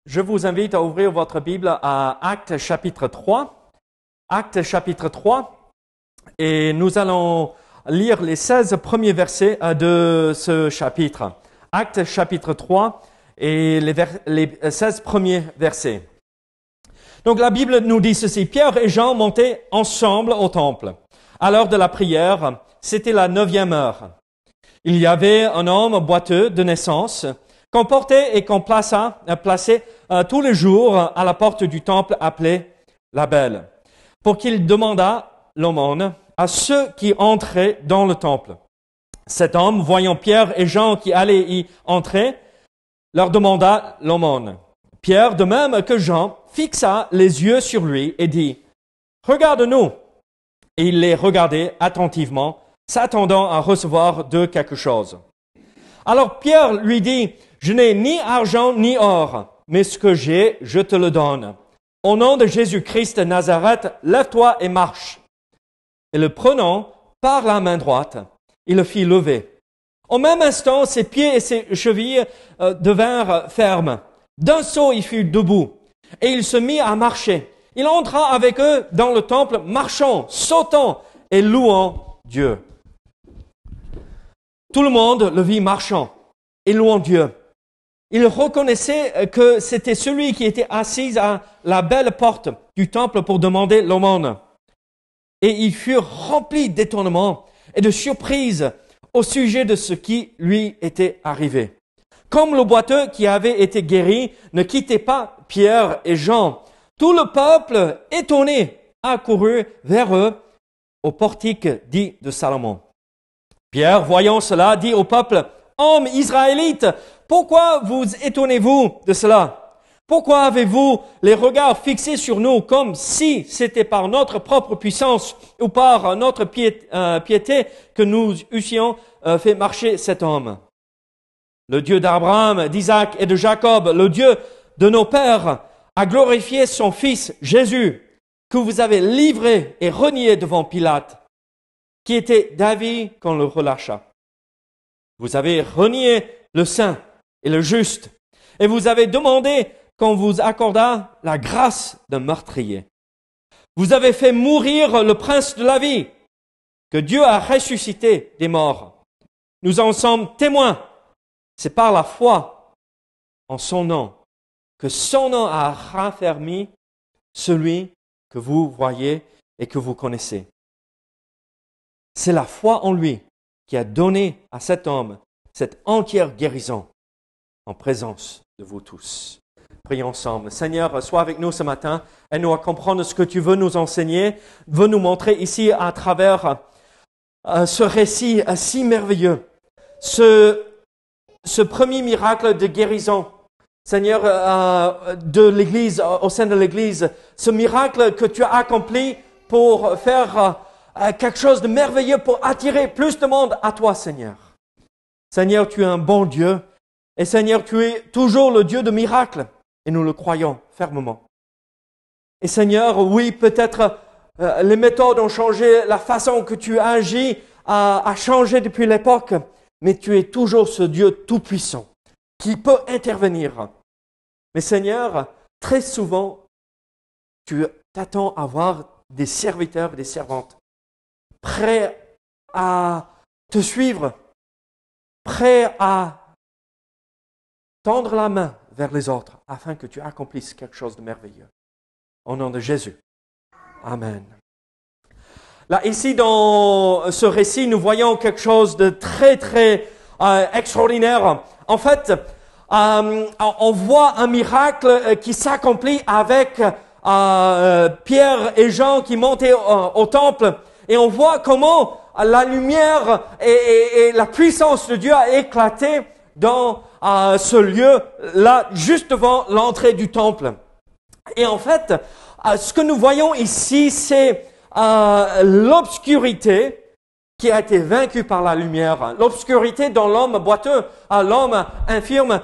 Je vous invite à ouvrir votre Bible à Actes chapitre 3. Actes chapitre 3. Et nous allons lire les 16 premiers versets de ce chapitre. Actes chapitre 3 et les 16 premiers versets. Donc la Bible nous dit ceci. Pierre et Jean montaient ensemble au temple. À l'heure de la prière, c'était la 9e heure. Il y avait un homme boiteux de naissance qu'on portait et qu'on plaçait tous les jours à la porte du temple appelé la Belle, pour qu'il demandât l'aumône à ceux qui entraient dans le temple. Cet homme, voyant Pierre et Jean qui allaient y entrer, leur demanda l'aumône. Pierre, de même que Jean, fixa les yeux sur lui et dit « Regarde-nous !» Et il les regardait attentivement, s'attendant à recevoir d'eux quelque chose. Alors Pierre lui dit « Je n'ai ni argent ni or, mais ce que j'ai, je te le donne. Au nom de Jésus-Christ de Nazareth, lève-toi et marche. » Et le prenant par la main droite, il le fit lever. Au même instant, ses pieds et ses chevilles devinrent fermes. D'un saut, il fut debout, et il se mit à marcher. Il entra avec eux dans le temple, marchant, sautant et louant Dieu. Tout le monde le vit marchant et louant Dieu. Il reconnaissait que c'était celui qui était assis à la belle porte du temple pour demander l'aumône. Et ils furent remplis d'étonnement et de surprise au sujet de ce qui lui était arrivé. Comme le boiteux qui avait été guéri ne quittait pas Pierre et Jean, tout le peuple, étonné, accourut vers eux au portique dit de Salomon. Pierre, voyant cela, dit au peuple, « Hommes israélites, pourquoi vous étonnez-vous de cela? Pourquoi avez-vous les regards fixés sur nous comme si c'était par notre propre puissance ou par notre piété que nous eussions fait marcher cet homme? Le Dieu d'Abraham, d'Isaac et de Jacob, le Dieu de nos pères, a glorifié son Fils Jésus, que vous avez livré et renié devant Pilate, qui était d'avis qu'on le relâcha. Vous avez renié le saint et le juste, et vous avez demandé qu'on vous accordât la grâce d'un meurtrier. Vous avez fait mourir le prince de la vie, que Dieu a ressuscité des morts. Nous en sommes témoins. C'est par la foi en son nom que son nom a raffermi celui que vous voyez et que vous connaissez. C'est la foi en lui qui a donné à cet homme cette entière guérison en présence de vous tous. Prions ensemble. Seigneur, sois avec nous ce matin. Aide-nous à comprendre ce que tu veux nous enseigner, veux nous montrer ici à travers ce récit si merveilleux, ce premier miracle de guérison, Seigneur, de l'Église, au sein de l'Église, ce miracle que tu as accompli pour faire quelque chose de merveilleux, pour attirer plus de monde à toi, Seigneur. Seigneur, tu es un bon Dieu, et Seigneur, tu es toujours le Dieu de miracles, et nous le croyons fermement. Et Seigneur, oui, peut-être les méthodes ont changé, la façon que tu agis a changé depuis l'époque, mais tu es toujours ce Dieu tout-puissant qui peut intervenir. Mais Seigneur, très souvent, tu t'attends à voir des serviteurs et des servantes prêts à te suivre, prêts à tendre la main vers les autres afin que tu accomplisses quelque chose de merveilleux. Au nom de Jésus. Amen. Là, ici, dans ce récit, nous voyons quelque chose de très, très extraordinaire. En fait, on voit un miracle qui s'accomplit avec Pierre et Jean qui montaient au temple. Et on voit comment la lumière et la puissance de Dieu a éclaté dans ce lieu-là, juste devant l'entrée du temple. Et en fait, ce que nous voyons ici, c'est l'obscurité qui a été vaincue par la lumière. L'obscurité dans l'homme boiteux, l'homme infirme,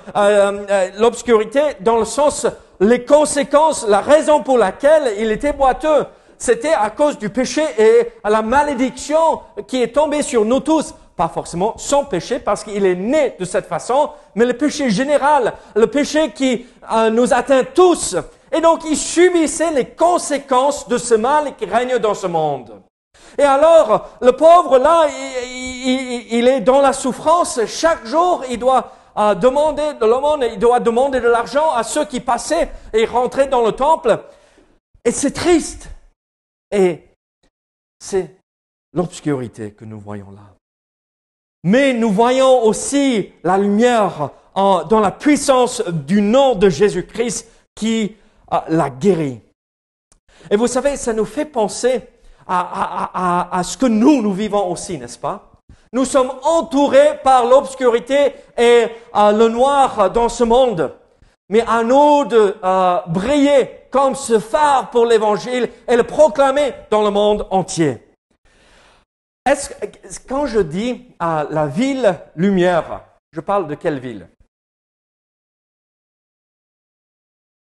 l'obscurité dans le sens, les conséquences, la raison pour laquelle il était boiteux, c'était à cause du péché et à la malédiction qui est tombée sur nous tous pas forcément son péché parce qu'il est né de cette façon, mais le péché général, le péché qui nous atteint tous. Et donc, il subissait les conséquences de ce mal qui règne dans ce monde. Et alors, le pauvre, là, il est dans la souffrance. Chaque jour, il doit demander de l'aumône, il doit demander de l'argent à ceux qui passaient et rentraient dans le temple. Et c'est triste. Et c'est l'obscurité que nous voyons là. Mais nous voyons aussi la lumière dans la puissance du nom de Jésus-Christ qui l'a guéri. Et vous savez, ça nous fait penser à ce que nous vivons aussi, n'est-ce pas? Nous sommes entourés par l'obscurité et le noir dans ce monde. Mais à nous de briller comme ce phare pour l'Évangile et le proclamer dans le monde entier. Quand je dis la ville lumière, je parle de quelle ville?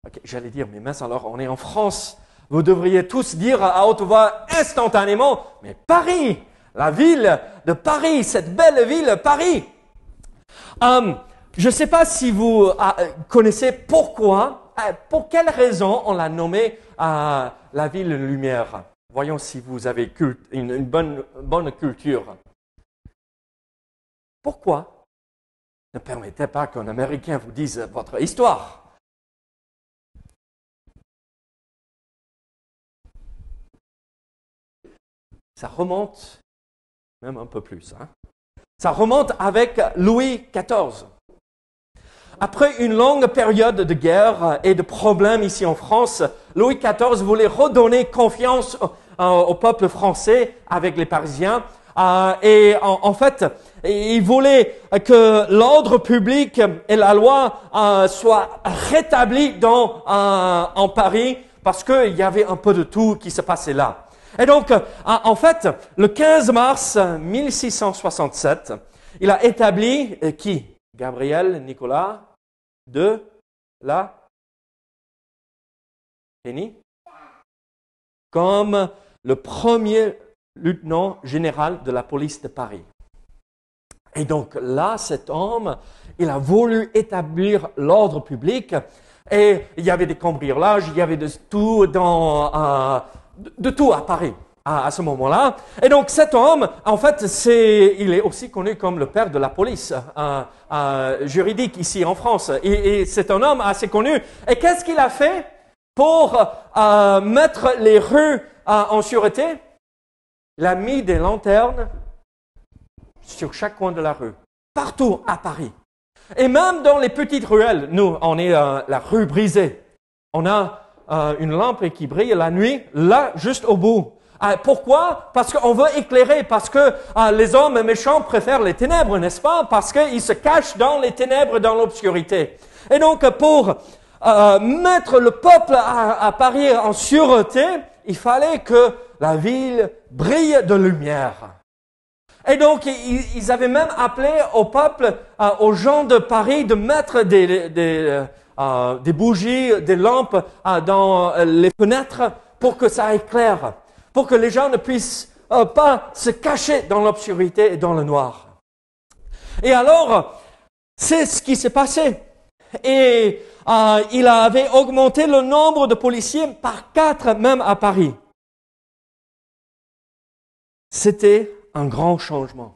Okay, j'allais dire, mais mince alors, on est en France. Vous devriez tous dire à haute voix instantanément, mais Paris, la ville de Paris, cette belle ville Paris. Je ne sais pas si vous connaissez pourquoi, pour quelle raison on l'a nommée la ville lumière. Voyons si vous avez une bonne culture. Pourquoi? Ne permettez pas qu'un Américain vous dise votre histoire. Ça remonte, même un peu plus, ça remonte avec Louis XIV. Après une longue période de guerre et de problèmes ici en France, Louis XIV voulait redonner confiance au peuple français avec les Parisiens. Et en fait, il voulait que l'ordre public et la loi soient rétablis en Paris parce qu'il y avait un peu de tout qui se passait là. Et donc, en fait, le 15 mars 1667, il a établi qui? Gabriel Nicolas de la Fénie comme le premier lieutenant général de la police de Paris. Et donc là, cet homme, il a voulu établir l'ordre public et il y avait des cambriolages, il y avait de tout à Paris à ce moment-là. Et donc cet homme, en fait, il est aussi connu comme le père de la police juridique ici en France. Et c'est un homme assez connu. Et qu'est-ce qu'il a fait pour mettre les rues en sûreté? Il a mis des lanternes sur chaque coin de la rue, partout à Paris. Et même dans les petites ruelles, nous, on est la rue brisée. On a une lampe qui brille la nuit, là, juste au bout. Pourquoi? Parce qu'on veut éclairer, parce que les hommes méchants préfèrent les ténèbres, n'est-ce pas? Parce qu'ils se cachent dans les ténèbres, dans l'obscurité. Et donc, pour mettre le peuple à Paris en sûreté, il fallait que la ville brille de lumière. Et donc, ils avaient même appelé au peuple, aux gens de Paris, de mettre des bougies, des lampes dans les fenêtres pour que ça éclaire, pour que les gens ne puissent pas se cacher dans l'obscurité et dans le noir. Et alors, c'est ce qui s'est passé. Et il avait augmenté le nombre de policiers par 4, même à Paris. C'était un grand changement.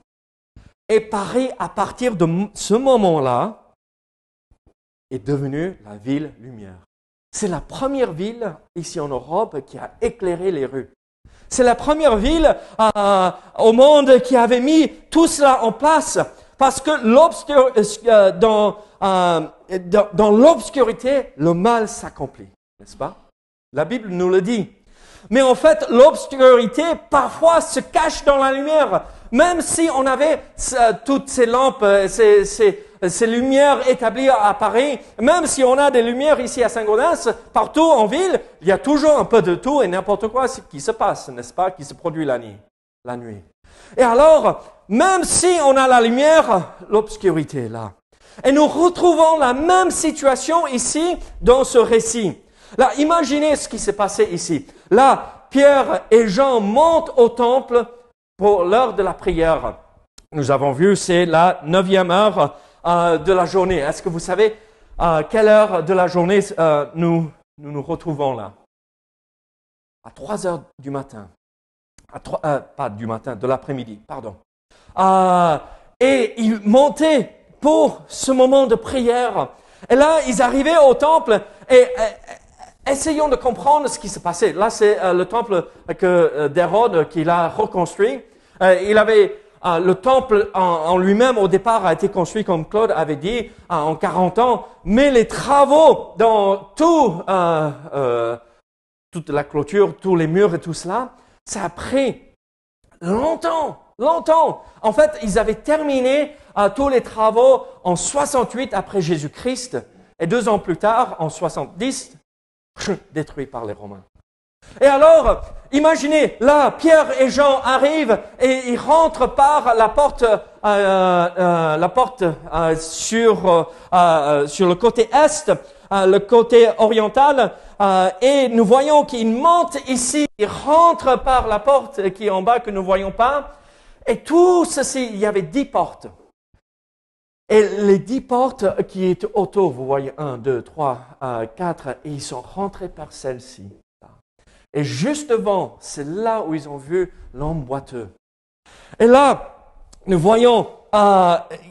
Et Paris, à partir de ce moment-là, est devenue la ville lumière. C'est la première ville ici en Europe qui a éclairé les rues. C'est la première ville au monde qui avait mis tout cela en place parce que dans l'obscurité, le mal s'accomplit, n'est-ce pas? La Bible nous le dit. Mais en fait, l'obscurité parfois se cache dans la lumière. Même si on avait toutes ces lampes, ces lumières établies à Paris, même si on a des lumières ici à Saint-Gaudens, partout en ville, il y a toujours un peu de tout et n'importe quoi qui se passe, n'est-ce pas, qui se produit la nuit. Et alors, même si on a la lumière, l'obscurité est là. Et nous retrouvons la même situation ici dans ce récit. Là, imaginez ce qui s'est passé ici. Là, Pierre et Jean montent au temple pour l'heure de la prière. nous avons vu, c'est la 9e heure de la journée. Est-ce que vous savez quelle heure de la journée nous nous retrouvons là? À 3 heures du matin. Pas du matin, de l'après-midi, pardon. Et ils montaient pour ce moment de prière. Et là, ils arrivaient au temple et essayons de comprendre ce qui se passait. Là, c'est le temple d'Hérode qu'il a reconstruit. Il avait le temple en lui-même, au départ, a été construit, comme Claude avait dit, en 40 ans. Mais les travaux dans toute la clôture, tous les murs et tout cela, ça a pris longtemps. En fait, ils avaient terminé tous les travaux en 68 après Jésus-Christ. Et 2 ans plus tard, en 70, détruit par les Romains. Et alors, imaginez, là, Pierre et Jean arrivent et ils rentrent par la porte, sur le côté est, le côté oriental, et nous voyons qu'ils montent ici, ils rentrent par la porte qui est en bas que nous ne voyons pas, et tout ceci, il y avait 10 portes. Et les 10 portes qui étaient autour, vous voyez 1, 2, 3, 4, et ils sont rentrés par celle-ci. Et juste devant, c'est là où ils ont vu l'homme boiteux. Et là, nous voyons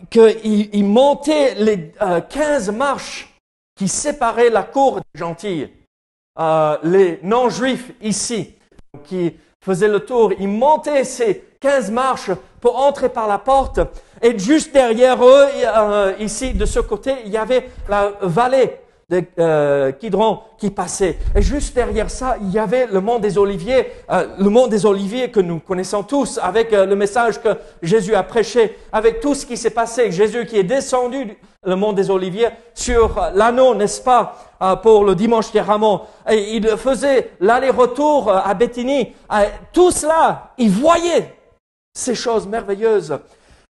qu'ils montaient les 15 marches qui séparaient la cour des gentils. Les non-juifs ici, qui faisaient le tour, ils montaient ces 15 marches pour entrer par la porte. Et juste derrière eux, ici, de ce côté, il y avait la vallée de Kidron qui passait. Et juste derrière ça, il y avait le mont des Oliviers que nous connaissons tous, avec le message que Jésus a prêché, avec tout ce qui s'est passé. Jésus qui est descendu le mont des Oliviers sur l'anneau, n'est-ce pas, pour le dimanche des Rameaux. Et il faisait l'aller-retour à Béthanie. Tout cela, il voyait ces choses merveilleuses.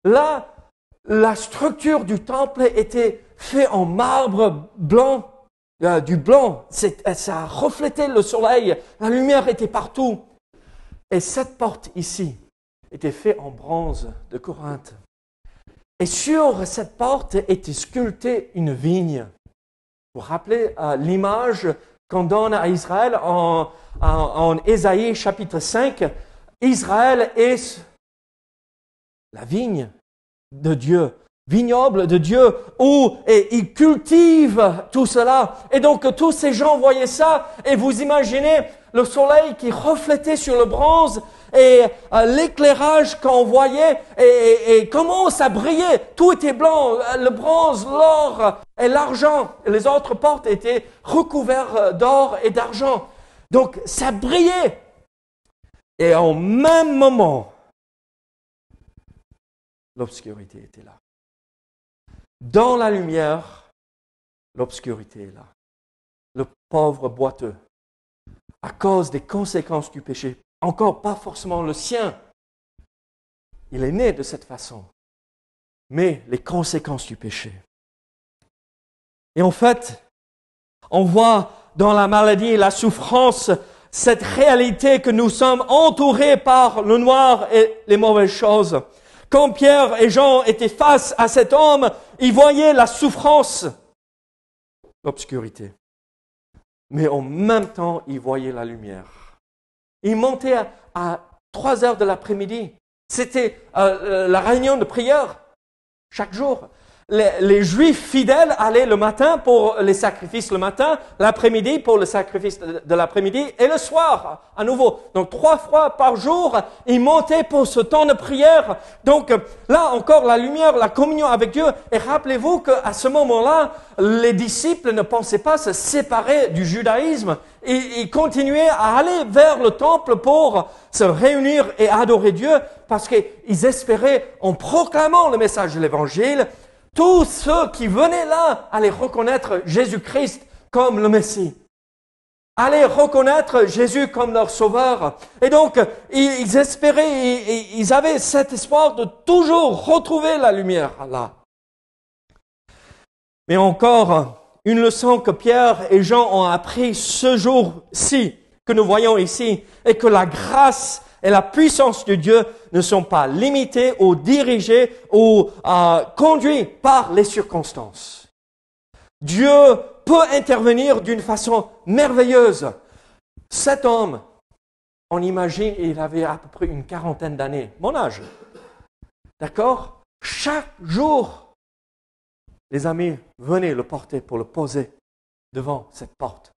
Là, la structure du temple était faite en marbre blanc, du blanc. Ça reflétait le soleil, la lumière était partout. Et cette porte ici était faite en bronze de Corinthe. Et sur cette porte était sculptée une vigne. Vous vous rappelez l'image qu'on donne à Israël en Ésaïe chapitre 5. Israël est la vigne de Dieu, vignoble de Dieu, où il cultive tout cela. Et donc tous ces gens voyaient ça, et vous imaginez le soleil qui reflétait sur le bronze, et l'éclairage qu'on voyait, et comment ça brillait. Tout était blanc, le bronze, l'or et l'argent. Et les autres portes étaient recouvertes d'or et d'argent. Donc ça brillait. Et au même moment, l'obscurité était là. Dans la lumière, l'obscurité est là. Le pauvre boiteux, à cause des conséquences du péché, encore pas forcément le sien. Il est né de cette façon. Mais les conséquences du péché. Et en fait, on voit dans la maladie et la souffrance cette réalité que nous sommes entourés par le noir et les mauvaises choses. Quand Pierre et Jean étaient face à cet homme, ils voyaient la souffrance, l'obscurité. Mais en même temps, ils voyaient la lumière. Ils montaient à 3 heures de l'après-midi. C'était la réunion de prière chaque jour. Les Juifs fidèles allaient le matin pour les sacrifices le matin, l'après-midi pour le sacrifice de l'après-midi et le soir à nouveau. Donc 3 fois par jour, ils montaient pour ce temps de prière. Donc là encore la lumière, la communion avec Dieu. Et rappelez-vous qu'à ce moment-là, les disciples ne pensaient pas se séparer du judaïsme. Ils continuaient à aller vers le temple pour se réunir et adorer Dieu parce qu'ils espéraient, en proclamant le message de l'Évangile, tous ceux qui venaient là allaient reconnaître Jésus-Christ comme le Messie. Allaient reconnaître Jésus comme leur sauveur. Et donc, ils espéraient, ils avaient cet espoir de toujours retrouver la lumière là. Mais encore, une leçon que Pierre et Jean ont appris ce jour-ci, que nous voyons ici, est que la grâce et la puissance de Dieu ne sont pas limitées ou dirigées ou conduites par les circonstances. Dieu peut intervenir d'une façon merveilleuse. Cet homme, on imagine, il avait à peu près une quarantaine d'années, mon âge. D'accord? Chaque jour, les amis venaient le porter pour le poser devant cette porte.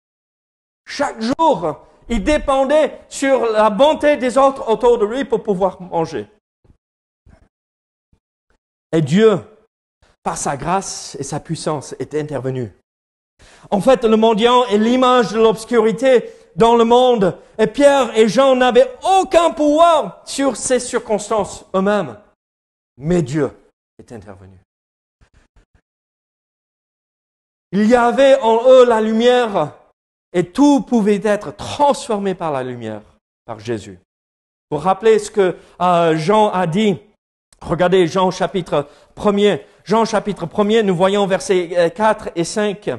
Chaque jour, il dépendait sur la bonté des autres autour de lui pour pouvoir manger. Et Dieu, par sa grâce et sa puissance, est intervenu. En fait, le mendiant est l'image de l'obscurité dans le monde. Et Pierre et Jean n'avaient aucun pouvoir sur ces circonstances eux-mêmes. Mais Dieu est intervenu. Il y avait en eux la lumière et tout pouvait être transformé par la lumière, par Jésus. Vous vous rappelez ce que Jean a dit? Regardez Jean chapitre 1er. Jean chapitre 1er, nous voyons versets 4 et 5.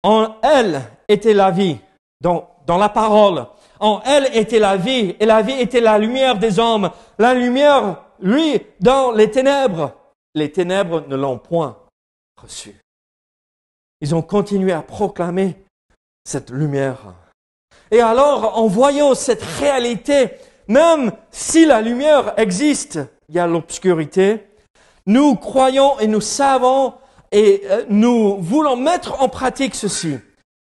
En elle était la vie, dans la parole. En elle était la vie, et la vie était la lumière des hommes. La lumière, lui, dans les ténèbres. Les ténèbres ne l'ont point reçue. Ils ont continué à proclamer cette lumière. Et alors, en voyant cette réalité, même si la lumière existe, il y a l'obscurité, nous croyons et nous savons et nous voulons mettre en pratique ceci.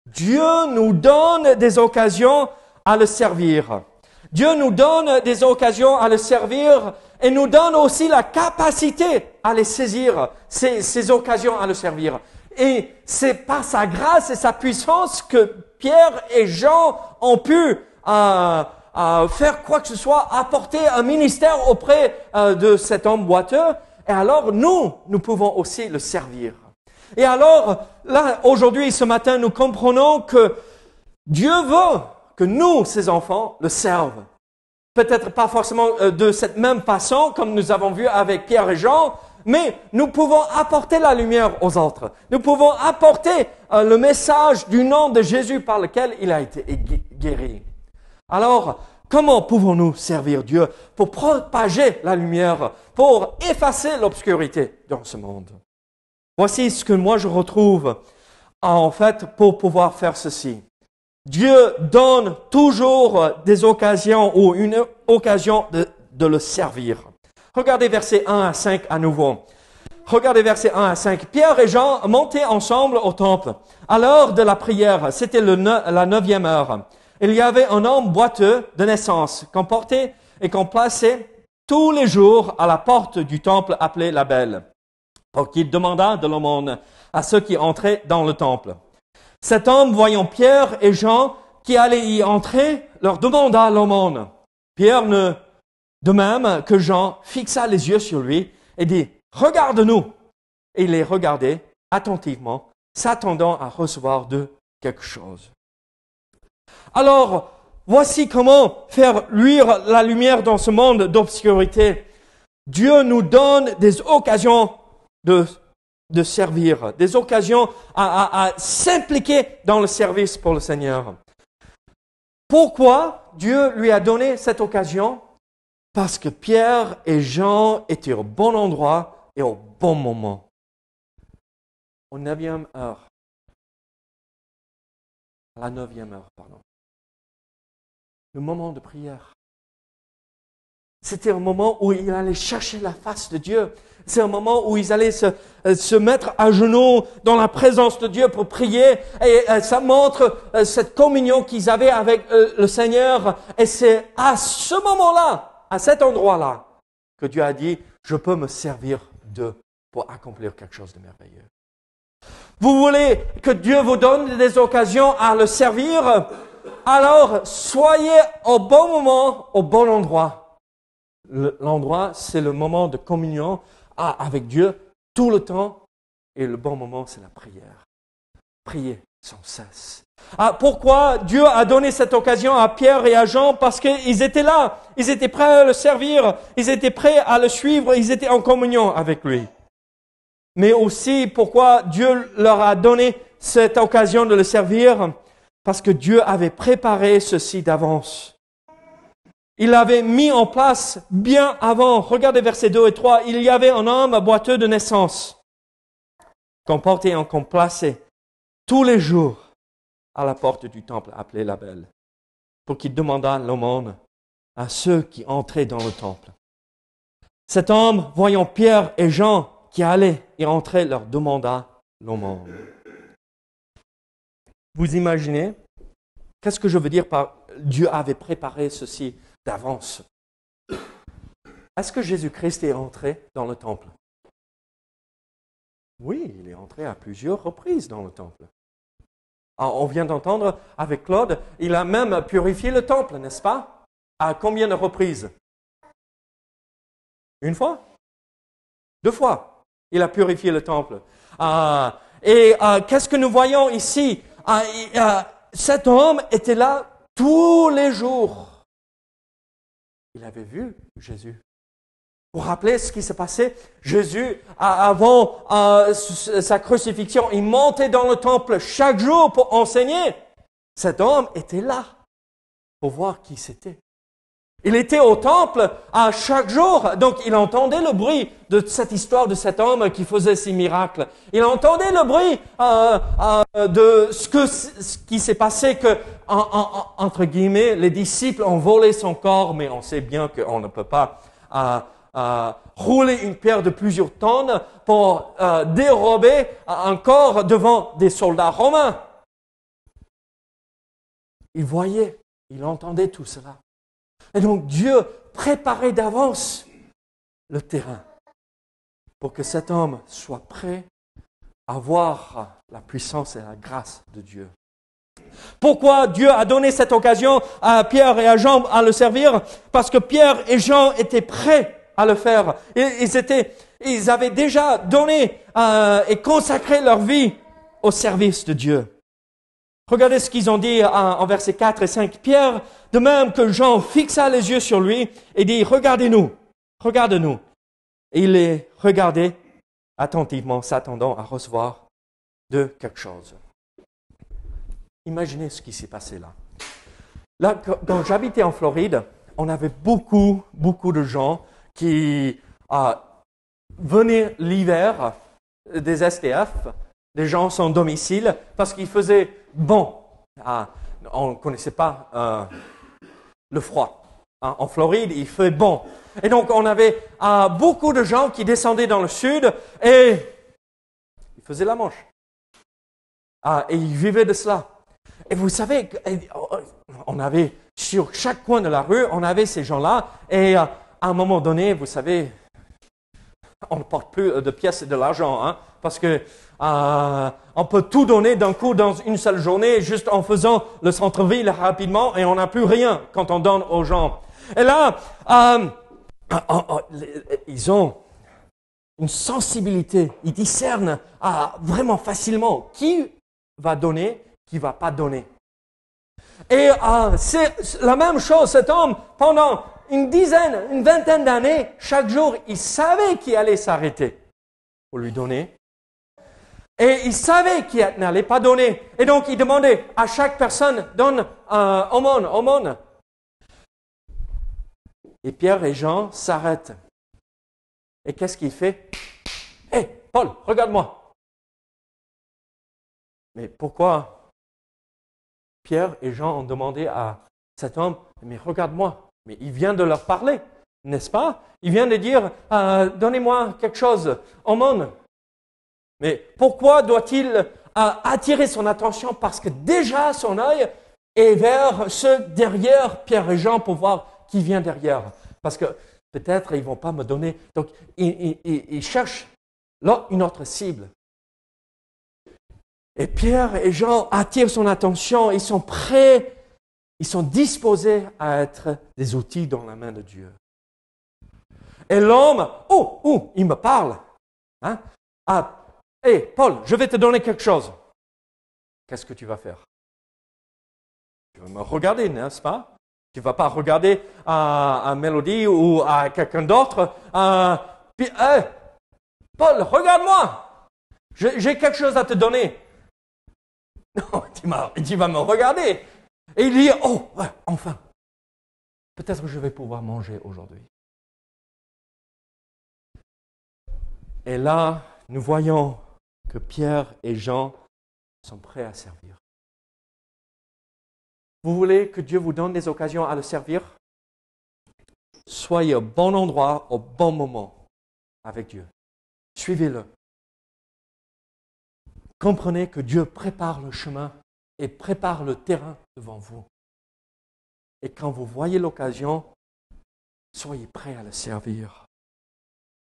Dieu nous donne des occasions à le servir. Dieu nous donne des occasions à le servir et nous donne aussi la capacité à les saisir, ces occasions à le servir. Et c'est par sa grâce et sa puissance que Pierre et Jean ont pu faire quoi que ce soit, apporter un ministère auprès de cet homme boiteux. Et alors, nous pouvons aussi le servir. Et alors, là, aujourd'hui, ce matin, nous comprenons que Dieu veut que nous, ses enfants, le servent. Peut-être pas forcément de cette même façon, comme nous avons vu avec Pierre et Jean, mais nous pouvons apporter la lumière aux autres. Nous pouvons apporter le message du nom de Jésus par lequel il a été guéri. Alors, comment pouvons-nous servir Dieu pour propager la lumière, pour effacer l'obscurité dans ce monde? Voici ce que moi je retrouve, en fait, pour pouvoir faire ceci. Dieu donne toujours des occasions ou une occasion de le servir. Regardez versets 1 à 5 à nouveau. Regardez versets 1 à 5. Pierre et Jean montaient ensemble au temple. À l'heure de la prière, c'était la 9e heure. Il y avait un homme boiteux de naissance qu'on portait et qu'on plaçait tous les jours à la porte du temple appelé la Belle, pour qu'il demanda de l'aumône à ceux qui entraient dans le temple. Cet homme, voyant Pierre et Jean qui allaient y entrer, leur demanda l'aumône. Pierre, de même que Jean, fixa les yeux sur lui et dit « Regarde-nous !» Et il les regardait attentivement, s'attendant à recevoir d'eux quelque chose. Alors, voici comment faire luire la lumière dans ce monde d'obscurité. Dieu nous donne des occasions de servir, des occasions à s'impliquer dans le service pour le Seigneur. Pourquoi Dieu lui a donné cette occasion? Parce que Pierre et Jean étaient au bon endroit et au bon moment. Au 9e heure. À la 9e heure, pardon. Le moment de prière. C'était un moment où il allait chercher la face de Dieu. C'est un moment où ils allaient se mettre à genoux dans la présence de Dieu pour prier. Et ça montre cette communion qu'ils avaient avec le Seigneur. Et c'est à ce moment-là, à cet endroit-là, que Dieu a dit, je peux me servir d'eux pour accomplir quelque chose de merveilleux. Vous voulez que Dieu vous donne des occasions à le servir? Alors, soyez au bon moment, au bon endroit. L'endroit, c'est le moment de communion avec Dieu tout le temps. Et le bon moment, c'est la prière. Priez sans cesse. Pourquoi Dieu a donné cette occasion à Pierre et à Jean? Parce qu'ils étaient là. Ils étaient prêts à le servir. Ils étaient prêts à le suivre. Ils étaient en communion avec lui. Mais aussi, pourquoi Dieu leur a donné cette occasion de le servir? Parce que Dieu avait préparé ceci d'avance. il l'avait mis en place bien avant. Regardez versets 2 et 3. Il y avait un homme boiteux de naissance, qu'on portait et qu'on plaçait tous les jours à la porte du temple appelé la Belle, pour qu'il demandât l'aumône à ceux qui entraient dans le temple. Cet homme, voyant Pierre et Jean qui allaient et entraient, leur demanda l'aumône. Vous imaginez, qu'est-ce que je veux dire par Dieu avait préparé ceci d'avance? Est-ce que Jésus-Christ est entré dans le temple? Oui, il est entré à plusieurs reprises dans le temple. On vient d'entendre avec Claude, il a même purifié le temple, n'est-ce pas? À combien de reprises? Une fois? 2 fois. Il a purifié le temple. Qu'est-ce que nous voyons ici? Cet homme était là tous les jours. Il avait vu Jésus. Vous vous rappelez ce qui s'est passé? Jésus, avant sa crucifixion, il montait dans le temple chaque jour pour enseigner. Cet homme était là pour voir qui c'était. Il était au temple chaque jour, donc il entendait le bruit de cette histoire de cet homme qui faisait ces miracles. Il entendait le bruit de ce qui s'est passé, que, entre guillemets, les disciples ont volé son corps, mais on sait bien qu'on ne peut pas rouler une pierre de plusieurs tonnes pour dérober un corps devant des soldats romains. Il voyait, il entendait tout cela. Et donc Dieu préparait d'avance le terrain pour que cet homme soit prêt à voir la puissance et la grâce de Dieu. Pourquoi Dieu a donné cette occasion à Pierre et à Jean à le servir? Parce que Pierre et Jean étaient prêts à le faire. Ils avaient déjà donné et consacré leur vie au service de Dieu. Regardez ce qu'ils ont dit en versets 4 et 5. Pierre, de même que Jean, fixa les yeux sur lui et dit, regardez-nous, regarde-nous. Et il les regardait attentivement, s'attendant à recevoir de quelque chose. Imaginez ce qui s'est passé là. Là, quand j'habitais en Floride, on avait beaucoup de gens qui venaient l'hiver, des SDF, des gens sans domicile, parce qu'il faisait bon. On ne connaissait pas le froid. En Floride, il fait bon. Et donc, on avait beaucoup de gens qui descendaient dans le sud et ils faisaient la manche. Et ils vivaient de cela. Et vous savez, on avait, sur chaque coin de la rue, on avait ces gens-là. Et à un moment donné, vous savez, on ne porte plus de pièces et de l'argent, parce que on peut tout donner d'un coup dans une seule journée, juste en faisant le centre-ville rapidement, et on n'a plus rien quand on donne aux gens. Et là, ils ont une sensibilité, ils discernent vraiment facilement qui va donner, qui ne va pas donner. Et c'est la même chose, cet homme, pendant une vingtaine d'années, chaque jour, il savait qui allait s'arrêter pour lui donner. Et il savait qui n'allait pas donner. Et donc, il demandait à chaque personne, donne aumône. Et Pierre et Jean s'arrêtent. Et qu'est-ce qu'il fait? Hé, Paul, regarde-moi. Mais pourquoi Pierre et Jean ont demandé à cet homme, mais regarde-moi. Mais il vient de leur parler, n'est-ce pas? Il vient de dire, donnez-moi quelque chose, aumône. Mais pourquoi doit-il attirer son attention? Parce que déjà son œil est vers ceux derrière Pierre et Jean pour voir qui vient derrière. Parce que peut-être ils ne vont pas me donner. Donc il cherche là une autre cible. Et Pierre et Jean attirent son attention, ils sont prêts, ils sont disposés à être des outils dans la main de Dieu. Et l'homme, il me parle. Hey, Paul, je vais te donner quelque chose. Qu'est-ce que tu vas faire? Tu vas me regarder, n'est-ce pas? Tu ne vas pas regarder à Mélodie ou à quelqu'un d'autre. Hey, Paul, regarde-moi. J'ai quelque chose à te donner. Non, tu vas me regarder. Et il dit, ouais, enfin. peut-être je vais pouvoir manger aujourd'hui. Et là, nous voyons que Pierre et Jean sont prêts à servir. Vous voulez que Dieu vous donne des occasions à le servir? Soyez au bon endroit, au bon moment avec Dieu. Suivez-le. Comprenez que Dieu prépare le chemin et prépare le terrain devant vous. Et quand vous voyez l'occasion, soyez prêts à le servir.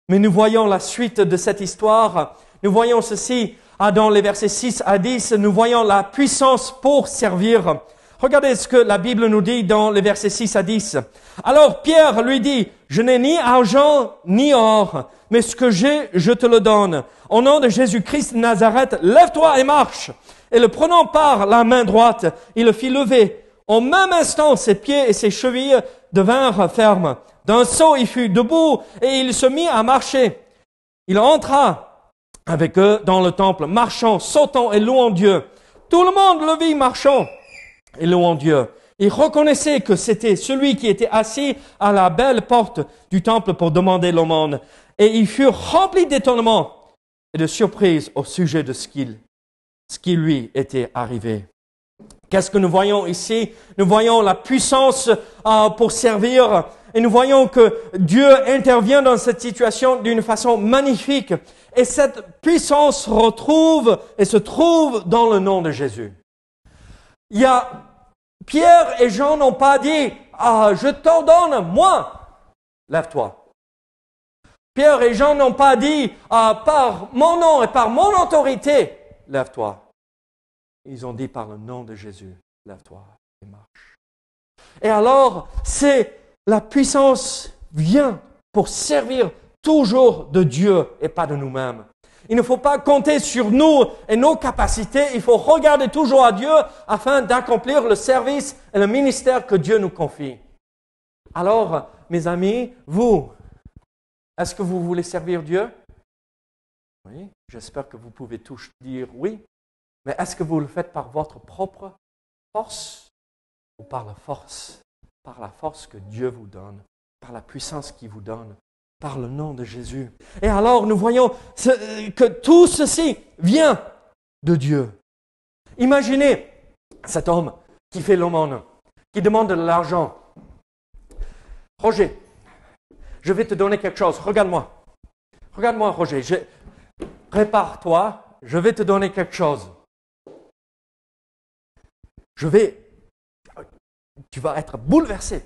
Mais nous voyons la suite de cette histoire. Nous voyons ceci dans les versets 6 à 10. Nous voyons la puissance pour servir. Regardez ce que la Bible nous dit dans les versets 6 à 10. Alors Pierre lui dit, « Je n'ai ni argent ni or, mais ce que j'ai, je te le donne. Au nom de Jésus-Christ de Nazareth, lève-toi et marche. » Et le prenant par la main droite, il le fit lever. Au même instant, ses pieds et ses chevilles devinrent fermes. D'un saut, il fut debout et il se mit à marcher. Il entra avec eux dans le temple, marchant, sautant et louant Dieu. Tout le monde le vit marchant et louant Dieu. Il reconnaissait que c'était celui qui était assis à la belle porte du temple pour demander l'aumône. Et ils furent remplis d'étonnement et de surprise au sujet de ce qui lui était arrivé. Qu'est-ce que nous voyons ici? Nous voyons la puissance pour servir et nous voyons que Dieu intervient dans cette situation d'une façon magnifique. Et cette puissance se trouve dans le nom de Jésus. Pierre et Jean n'ont pas dit « je t'ordonne, moi, lève-toi ». Pierre et Jean n'ont pas dit « par mon nom et par mon autorité, lève-toi ». Ils ont dit par le nom de Jésus, lève-toi et marche. Et alors, la puissance vient pour servir toujours de Dieu et pas de nous-mêmes. Il ne faut pas compter sur nous et nos capacités, il faut regarder toujours à Dieu afin d'accomplir le service et le ministère que Dieu nous confie. Alors, mes amis, vous, est-ce que vous voulez servir Dieu? Oui, j'espère que vous pouvez tous dire oui. Mais est-ce que vous le faites par votre propre force ou par la force que Dieu vous donne, par la puissance qu'il vous donne, par le nom de Jésus? Et alors nous voyons que tout ceci vient de Dieu. Imaginez cet homme qui fait l'aumône, qui demande de l'argent. Roger, je vais te donner quelque chose, regarde-moi. Regarde-moi Roger, prépare-toi, je vais te donner quelque chose. Tu vas être bouleversé,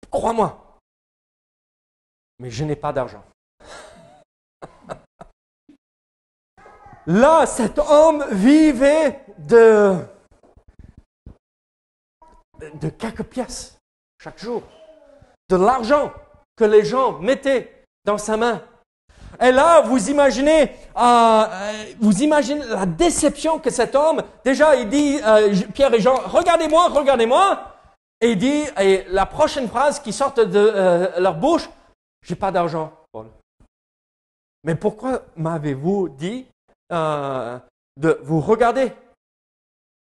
crois-moi. Mais je n'ai pas d'argent. Là, cet homme vivait de quelques pièces chaque jour, de l'argent que les gens mettaient dans sa main. Et là, vous imaginez la déception que cet homme, déjà il dit, Pierre et Jean, regardez-moi, regardez-moi. Et il dit, et la prochaine phrase qui sort de leur bouche, j'ai pas d'argent, Paul. Mais pourquoi m'avez-vous dit de vous regarder?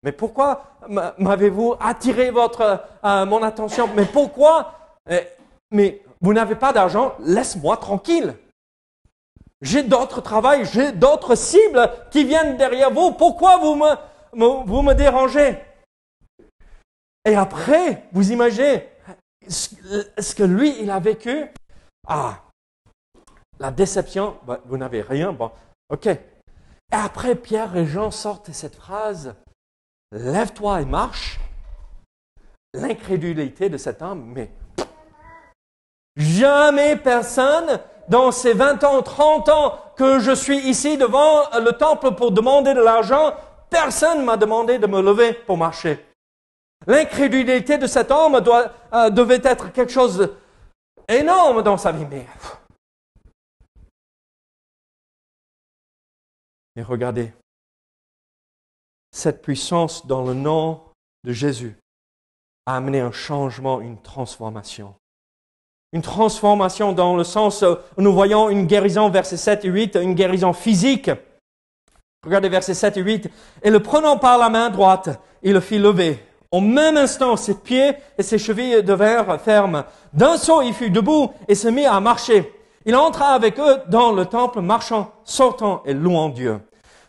Mais pourquoi m'avez-vous attiré mon attention? Mais pourquoi? Mais vous n'avez pas d'argent, laisse-moi tranquille. J'ai d'autres travails, j'ai d'autres cibles qui viennent derrière vous. Pourquoi vous me dérangez? Et après, vous imaginez ce que lui, il a vécu. La déception, vous n'avez rien, bon, ok. Et après, Pierre et Jean sortent cette phrase, « Lève-toi et marche ». L'incrédulité de cet homme, mais jamais personne, dans ces 20 ans, 30 ans que je suis ici devant le temple pour demander de l'argent, personne ne m'a demandé de me lever pour marcher. L'incrédulité de cet homme devait être quelque chose d'énorme dans sa vie. Mais regardez, cette puissance dans le nom de Jésus a amené un changement, une transformation. Une transformation dans le sens où nous voyons une guérison, versets 7 et 8, une guérison physique. Regardez versets 7 et 8. Et le prenant par la main droite, il le fit lever. Au même instant, ses pieds et ses chevilles devinrent fermes. D'un saut, il fut debout et se mit à marcher. Il entra avec eux dans le temple, marchant, sautant et louant Dieu.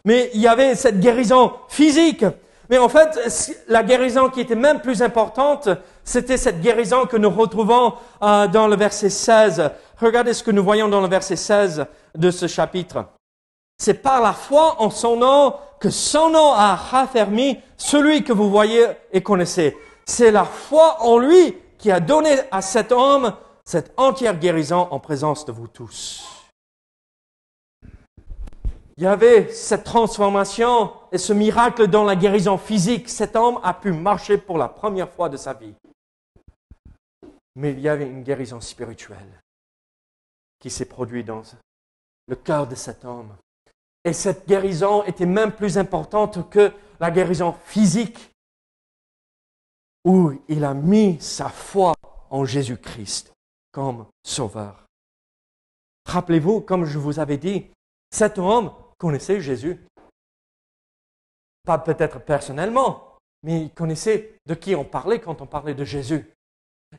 Mais il y avait cette guérison physique. Mais en fait, la guérison qui était même plus importante, c'était cette guérison que nous retrouvons dans le verset 16. Regardez ce que nous voyons dans le verset 16 de ce chapitre. C'est par la foi en son nom que son nom a raffermi celui que vous voyez et connaissez. C'est la foi en lui qui a donné à cet homme cette entière guérison en présence de vous tous. Il y avait cette transformation et ce miracle dans la guérison physique. Cet homme a pu marcher pour la première fois de sa vie. Mais il y avait une guérison spirituelle qui s'est produite dans le cœur de cet homme. Et cette guérison était même plus importante que la guérison physique, où il a mis sa foi en Jésus-Christ comme sauveur. Rappelez-vous, comme je vous avais dit, cet homme connaissait Jésus. Pas peut-être personnellement, mais il connaissait de qui on parlait quand on parlait de Jésus.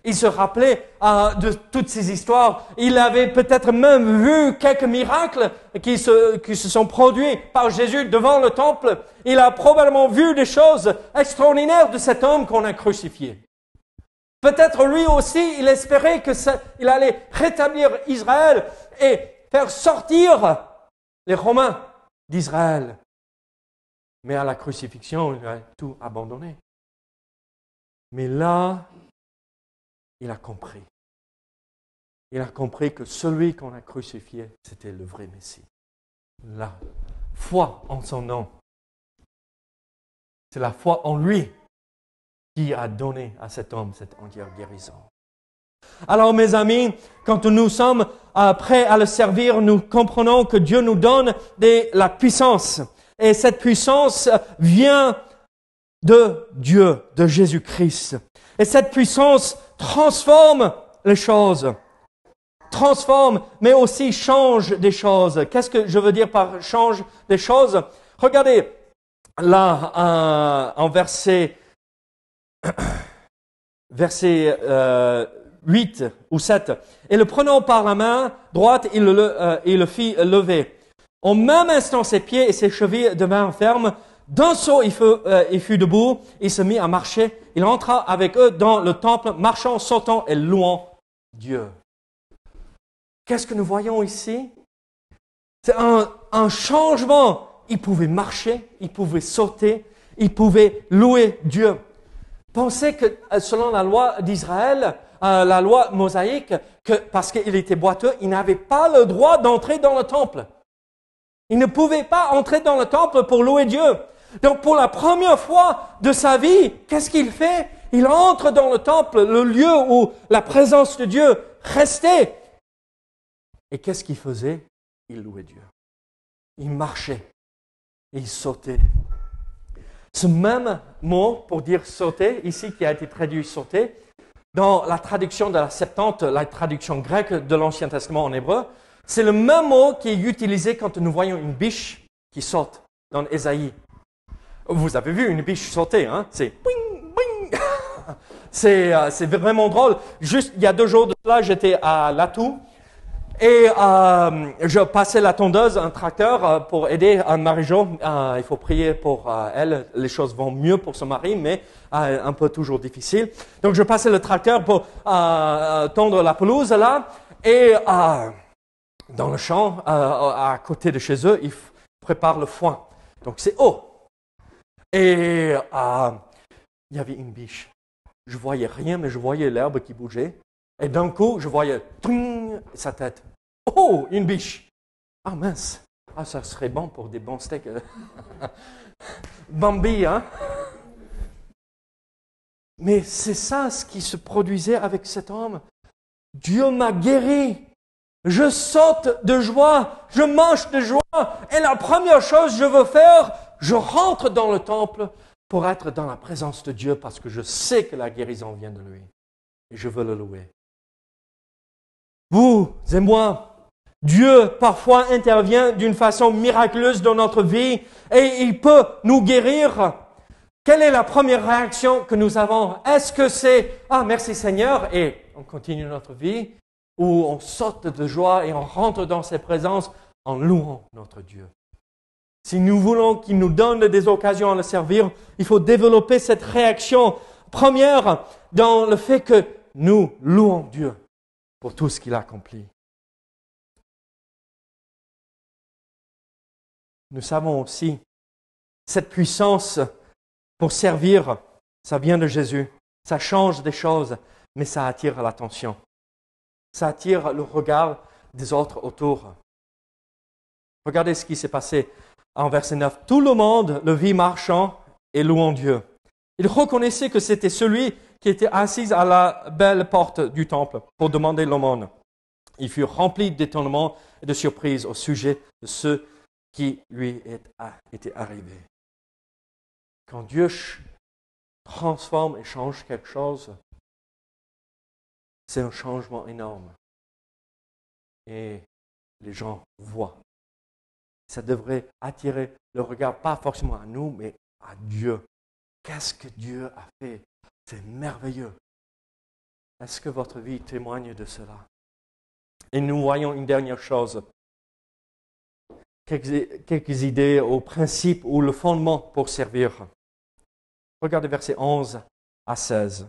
Il se rappelait de toutes ces histoires. Il avait peut-être même vu quelques miracles qui se sont produits par Jésus devant le temple. Il a probablement vu des choses extraordinaires de cet homme qu'on a crucifié. Peut-être lui aussi, il espérait qu'il allait rétablir Israël et faire sortir les Romains d'Israël. Mais à la crucifixion, il a tout abandonné. Mais là, il a compris. Il a compris que celui qu'on a crucifié, c'était le vrai Messie. La foi en son nom. C'est la foi en lui qui a donné à cet homme cette entière guérison. Alors, mes amis, quand nous sommes prêts à le servir, nous comprenons que Dieu nous donne la puissance. Et cette puissance vient de Dieu, de Jésus-Christ. Et cette puissance transforme les choses. Transforme, mais aussi change des choses. Qu'est-ce que je veux dire par change des choses? Regardez, là, en verset 8 ou 7. Et le prenant par la main droite, il le fit lever. Au même instant, ses pieds et ses chevilles devinrent fermes. D'un saut, il fut debout, il se mit à marcher. Il entra avec eux dans le temple, marchant, sautant et louant Dieu. Qu'est-ce que nous voyons ici? C'est un changement. Il pouvait marcher, il pouvait sauter, il pouvait louer Dieu. Pensez que selon la loi d'Israël, la loi mosaïque, que parce qu'il était boiteux, il n'avait pas le droit d'entrer dans le temple. Il ne pouvait pas entrer dans le temple pour louer Dieu. Donc pour la première fois de sa vie, qu'est-ce qu'il fait? Il entre dans le temple, le lieu où la présence de Dieu restait. Et qu'est-ce qu'il faisait? Il louait Dieu. Il marchait. Il sautait. Ce même mot pour dire sauter, ici qui a été traduit sauter, dans la traduction de la Septante, la traduction grecque de l'Ancien Testament en hébreu, c'est le même mot qui est utilisé quand nous voyons une biche qui saute dans Ésaïe. Vous avez vu une biche sauter, hein? C'est boing, boing. C'est vraiment drôle. Juste il y a 2 jours de cela, j'étais à Latou et je passais la tondeuse, un tracteur, pour aider Marie-Jo. Il faut prier pour elle. Les choses vont mieux pour son mari, mais un peu toujours difficile. Donc je passais le tracteur pour tondre la pelouse là et dans le champ, à côté de chez eux, ils préparent le foin. Donc c'est haut. Et il y avait une biche. Je voyais rien, mais je voyais l'herbe qui bougeait. Et d'un coup, je voyais sa tête. Oh, une biche. Ah mince. Ah, ça serait bon pour des bons steaks. Bambi, hein? Mais c'est ça ce qui se produisait avec cet homme. Dieu m'a guéri. Je saute de joie, je marche de joie, et la première chose que je veux faire, je rentre dans le temple pour être dans la présence de Dieu parce que je sais que la guérison vient de lui. Et je veux le louer. Vous et moi, Dieu parfois intervient d'une façon miraculeuse dans notre vie et il peut nous guérir quelle est la première réaction que nous avons? Est-ce que c'est « Ah, merci Seigneur » et on continue notre vie, ou on saute de joie et on rentre dans ses présences en louant notre Dieu? Si nous voulons qu'il nous donne des occasions à le servir, il faut développer cette réaction première dans le fait que nous louons Dieu pour tout ce qu'il a accompli. Nous savons aussi cette puissance pour servir, ça vient de Jésus. Ça change des choses, mais ça attire l'attention. Ça attire le regard des autres autour. Regardez ce qui s'est passé en verset 9. Tout le monde le vit marchant et louant Dieu. Il reconnaissait que c'était celui qui était assis à la belle porte du temple pour demander l'aumône. Il fut rempli d'étonnement et de surprise au sujet de ce qui lui était arrivé. Quand Dieu transforme et change quelque chose, c'est un changement énorme. Et les gens voient. Ça devrait attirer le regard, pas forcément à nous, mais à Dieu. Qu'est-ce que Dieu a fait? C'est merveilleux. Est-ce que votre vie témoigne de cela? Et nous voyons une dernière chose. Quelques idées au principe ou le fondement pour servir. Regardez versets 11 à 16.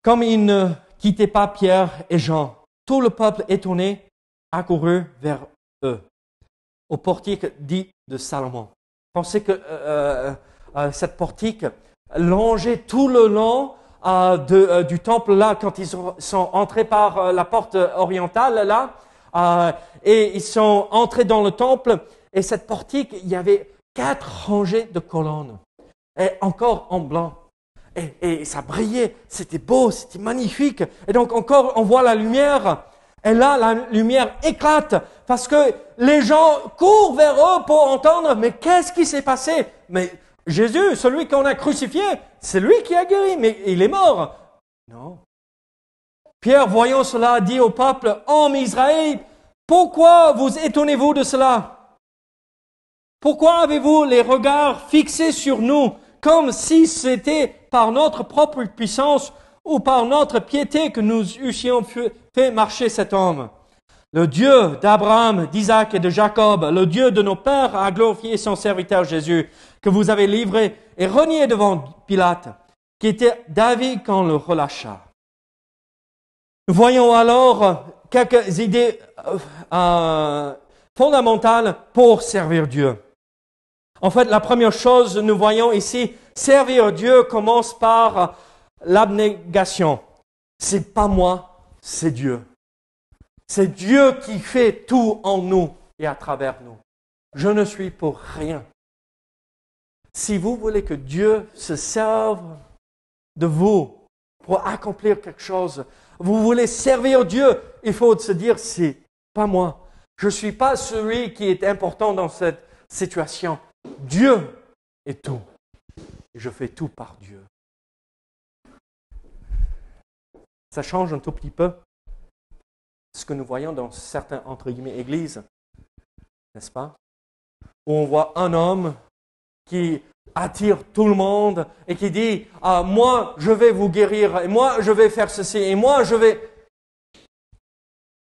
Comme ils ne quittaient pas Pierre et Jean, tout le peuple étonné accourut vers eux, au portique dit de Salomon. Pensez que cette portique longeait tout le long du temple là, quand ils sont entrés par la porte orientale là, et ils sont entrés dans le temple, et cette portique, il y avait 4 rangées de colonnes, et encore en blanc. Et ça brillait, c'était beau, c'était magnifique. Et donc encore, on voit la lumière. Et là, la lumière éclate parce que les gens courent vers eux pour entendre, mais qu'est-ce qui s'est passé? Mais Jésus, celui qu'on a crucifié, c'est lui qui a guéri, mais il est mort. Non. Pierre, voyant cela, dit au peuple, « Hommes Israël, pourquoi vous étonnez-vous de cela? Pourquoi avez-vous les regards fixés sur nous, comme si c'était par notre propre puissance ou par notre piété que nous eussions fait marcher cet homme? Le Dieu d'Abraham, d'Isaac et de Jacob, le Dieu de nos pères a glorifié son serviteur Jésus, que vous avez livré et renié devant Pilate, qui était d'avis qu'on le relâcha. » Nous voyons alors quelques idées fondamentales pour servir Dieu. En fait, la première chose, nous voyons ici, servir Dieu commence par l'abnégation. C'est pas moi, c'est Dieu. C'est Dieu qui fait tout en nous et à travers nous. Je ne suis pour rien. Si vous voulez que Dieu se serve de vous pour accomplir quelque chose, vous voulez servir Dieu, il faut se dire, c'est pas moi. Je ne suis pas celui qui est important dans cette situation. Dieu est tout. Et je fais tout par Dieu. Ça change un tout petit peu ce que nous voyons dans certains, entre guillemets, églises, n'est-ce pas? Où on voit un homme qui attire tout le monde et qui dit « moi, je vais vous guérir, et moi, je vais faire ceci, et moi, je vais... »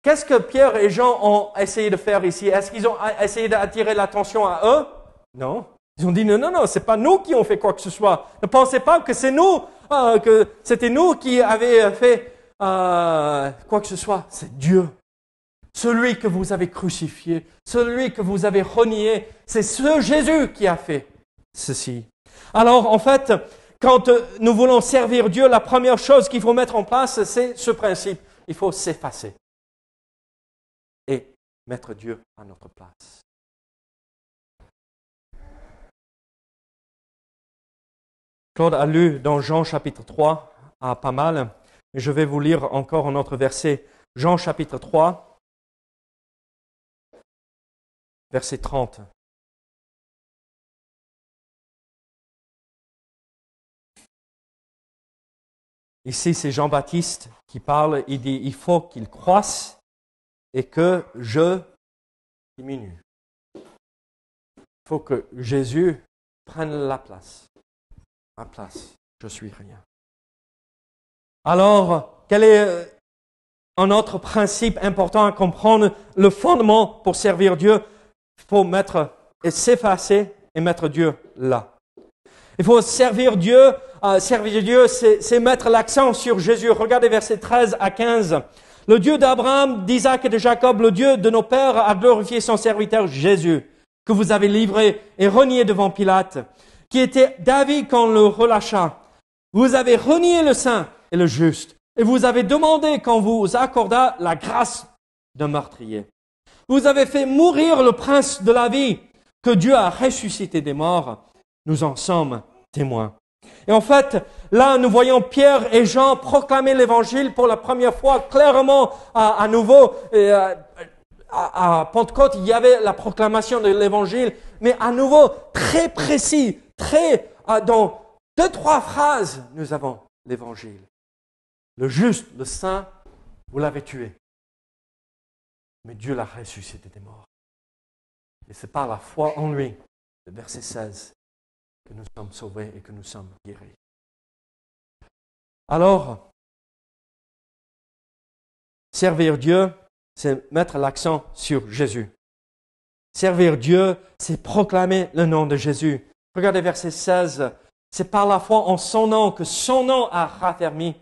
Qu'est-ce que Pierre et Jean ont essayé de faire ici? Est-ce qu'ils ont essayé d'attirer l'attention à eux? Non. Ils ont dit « Non, c'est pas nous qui ont fait quoi que ce soit. Ne pensez pas que c'est nous, que c'était nous qui avions fait quoi que ce soit. C'est Dieu. Celui que vous avez crucifié, celui que vous avez renié, c'est ce Jésus qui a fait ceci. » Alors, en fait, quand nous voulons servir Dieu, la première chose qu'il faut mettre en place, c'est ce principe. Il faut s'effacer et mettre Dieu à notre place. Claude a lu dans Jean chapitre 3, pas mal, et je vais vous lire encore un autre verset. Jean chapitre 3, verset 30. Ici, c'est Jean-Baptiste qui parle. Il dit, il faut qu'il croisse et que je diminue. Il faut que Jésus prennent la place. Ma place, je suis rien. Alors, quel est un autre principe important à comprendre? Le fondement pour servir Dieu, il faut mettre et s'effacer et mettre Dieu là. Il faut servir Dieu. Servir Dieu, c'est mettre l'accent sur Jésus. Regardez versets 13 à 15. Le Dieu d'Abraham, d'Isaac et de Jacob, le Dieu de nos pères, a glorifié son serviteur Jésus, que vous avez livré et renié devant Pilate, qui était d'avis qu'on le relâcha. Vous avez renié le saint et le juste, et vous avez demandé qu'on vous accordât la grâce d'un meurtrier. Vous avez fait mourir le prince de la vie, que Dieu a ressuscité des morts. Nous en sommes témoins. Et en fait, là, nous voyons Pierre et Jean proclamer l'Évangile pour la première fois clairement à nouveau. À Pentecôte, il y avait la proclamation de l'Évangile, mais à nouveau très précis, dans 2-3 phrases, nous avons l'Évangile. Le juste, le saint, vous l'avez tué. Mais Dieu l'a ressuscité des morts. Et c'est par la foi en lui, le verset 16, que nous sommes sauvés et que nous sommes guéris. Alors, servir Dieu, c'est mettre l'accent sur Jésus. Servir Dieu, c'est proclamer le nom de Jésus. Regardez verset 16, c'est par la foi en son nom que son nom a raffermi.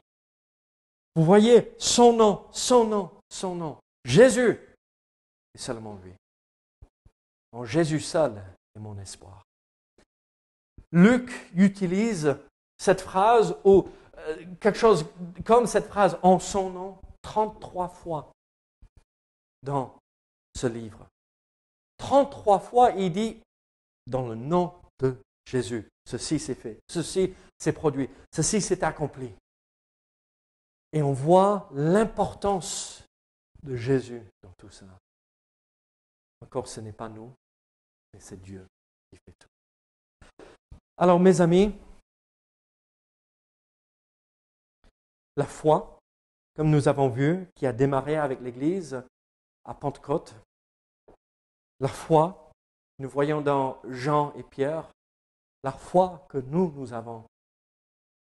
Vous voyez, son nom, son nom, son nom. Jésus, et seulement lui. En Jésus seul est mon espoir. Luc utilise cette phrase ou quelque chose comme cette phrase en son nom 33 fois dans ce livre. 33 fois, il dit dans le nom de Jésus. Ceci s'est fait, ceci s'est produit, ceci s'est accompli. Et on voit l'importance de Jésus dans tout ça. Encore, ce n'est pas nous, mais c'est Dieu qui fait tout. Alors, mes amis, la foi, comme nous avons vu, qui a démarré avec l'Église à Pentecôte, la foi, nous voyons dans Jean et Pierre, la foi que nous avons.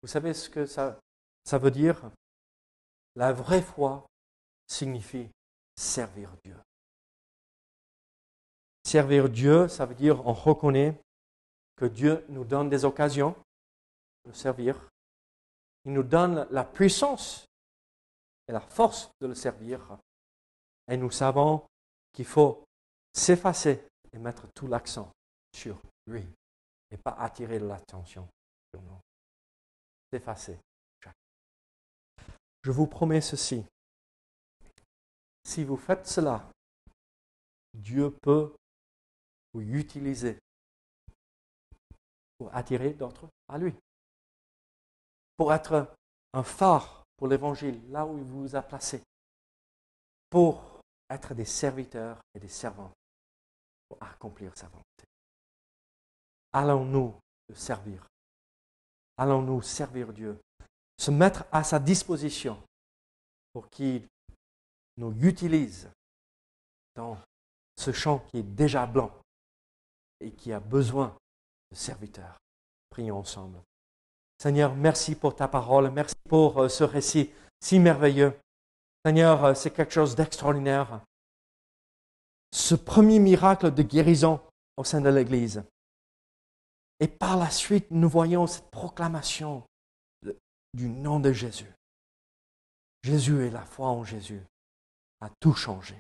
Vous savez ce que ça veut dire? La vraie foi signifie servir Dieu. Servir Dieu, ça veut dire on reconnaît que Dieu nous donne des occasions de servir. Il nous donne la puissance et la force de le servir. Et nous savons qu'il faut s'effacer et mettre tout l'accent sur lui et pas attirer l'attention sur nous. S'effacer. Je vous promets ceci. Si vous faites cela, Dieu peut vous utiliser pour attirer d'autres à lui. Pour être un phare pour l'Évangile, là où il vous a placé. Pour être des serviteurs et des servants pour accomplir sa volonté. Allons-nous le servir? Allons-nous servir Dieu? Se mettre à sa disposition pour qu'il nous utilise dans ce champ qui est déjà blanc et qui a besoin de serviteurs. Prions ensemble. Seigneur, merci pour ta parole, merci pour ce récit si merveilleux. Seigneur, c'est quelque chose d'extraordinaire. Ce premier miracle de guérison au sein de l'Église. Et par la suite, nous voyons cette proclamation du nom de Jésus. Jésus et la foi en Jésus a tout changé.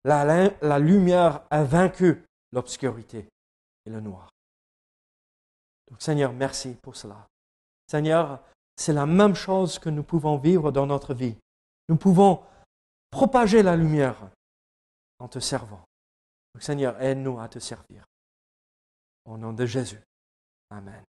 La lumière a vaincu l'obscurité et le noir. Donc, Seigneur, merci pour cela. Seigneur, c'est la même chose que nous pouvons vivre dans notre vie. Nous pouvons propager la lumière en te servant. Donc, Seigneur, aide-nous à te servir. Au nom de Jésus. Amen.